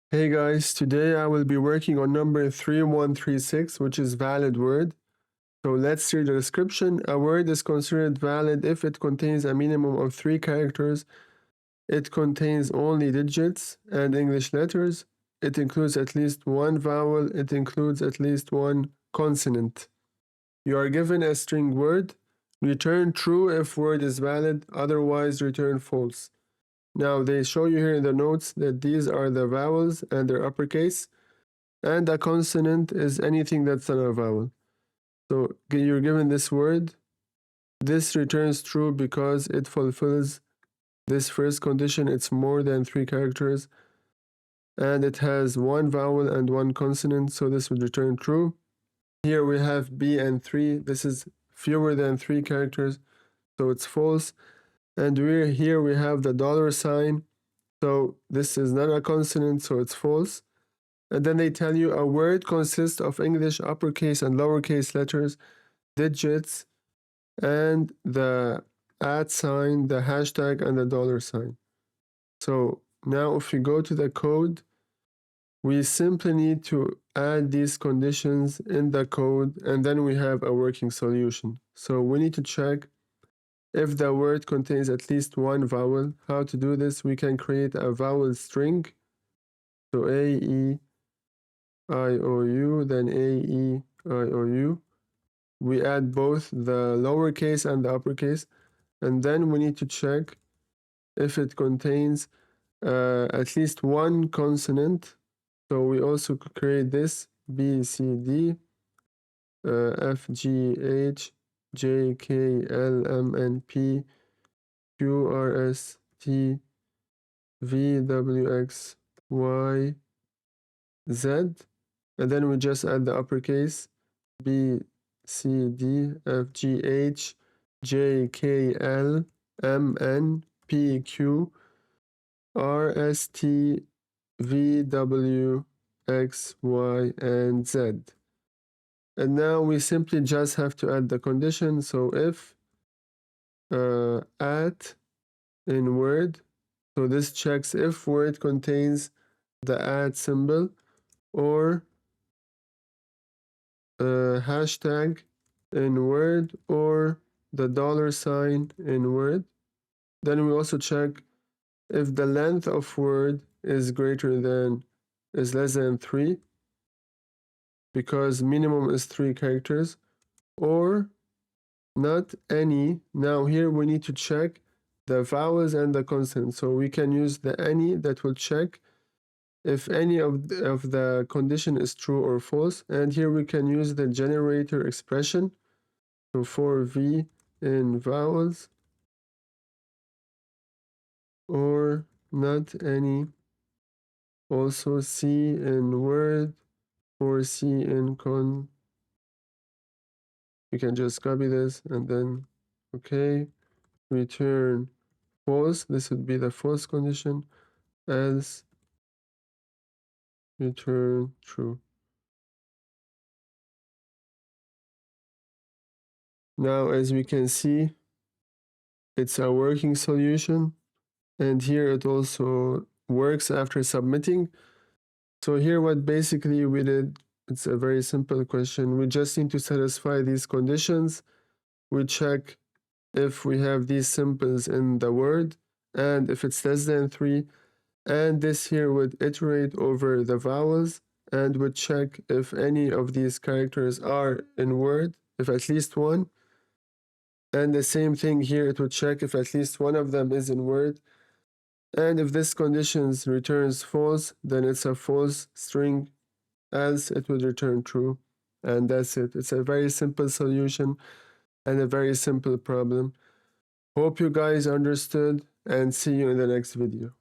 Hey guys, today I will be working on number 3136, which is valid word. So let's read the description. A word is considered valid if it contains a minimum of 3 characters, it contains only digits and English letters, it includes at least one vowel, it includes at least one consonant. You are given a string word. Return true if word is valid, otherwise return false. Now they show you here in the notes that these are the vowels and they're uppercase, and a consonant is anything that's not a vowel. So you're given this word. This returns true because it fulfills this first condition. It's more than 3 characters, and it has one vowel and one consonant, so this would return true. Here we have B and 3. This is fewer than 3 characters, so it's false. And here we have the $sign. So this is not a consonant, so it's false. And then they tell you a word consists of English uppercase and lowercase letters, digits, and the @ sign, the hashtag, and the $sign. So now if we go to the code, we simply need to add these conditions in the code, and then we have a working solution. So we need to check if the word contains at least one vowel. How to do this? We can create a vowel string. So A, E, I, O, U, then A, E, I, O, U. We add both the lowercase and the uppercase, and then we need to check if it contains at least one consonant. So we also could create this B, C, D, F, G, H, J, K, L, M, N, P, Q, R, S, T, V, W, X, Y, Z, and then we just add the uppercase B, C, D, F, G, H, J, K, L, M, N, P, Q, R, S, T, V, W, X, Y, and Z. And now we simply just have to add the condition. So if at in word, so this checks if word contains the @ symbol or hashtag in word or the $sign in word. Then we also check if the length of word is less than 3, because minimum is 3 characters, or not any. Now here we need to check the vowels and the consonants. So we can use the any that will check if any of the condition is true or false. And here we can use the generator expression. So for V in vowels or not any. Also C in word or C in con. We can just copy this and then okay, return false. This would be the false condition, else return true. Now as we can see, it's a working solution, and here it also works after submitting. So here what basically we did, it's a very simple question. We just need to satisfy these conditions. We check if we have these symbols in the word and if it's less than 3, and this here would iterate over the vowels and would check if any of these characters are in word, if at least one. And the same thing here, it would check if at least one of them is in word. And if this condition returns false, then it's a false string, else it would return true. And that's it. It's a very simple solution and a very simple problem. Hope you guys understood, and see you in the next video.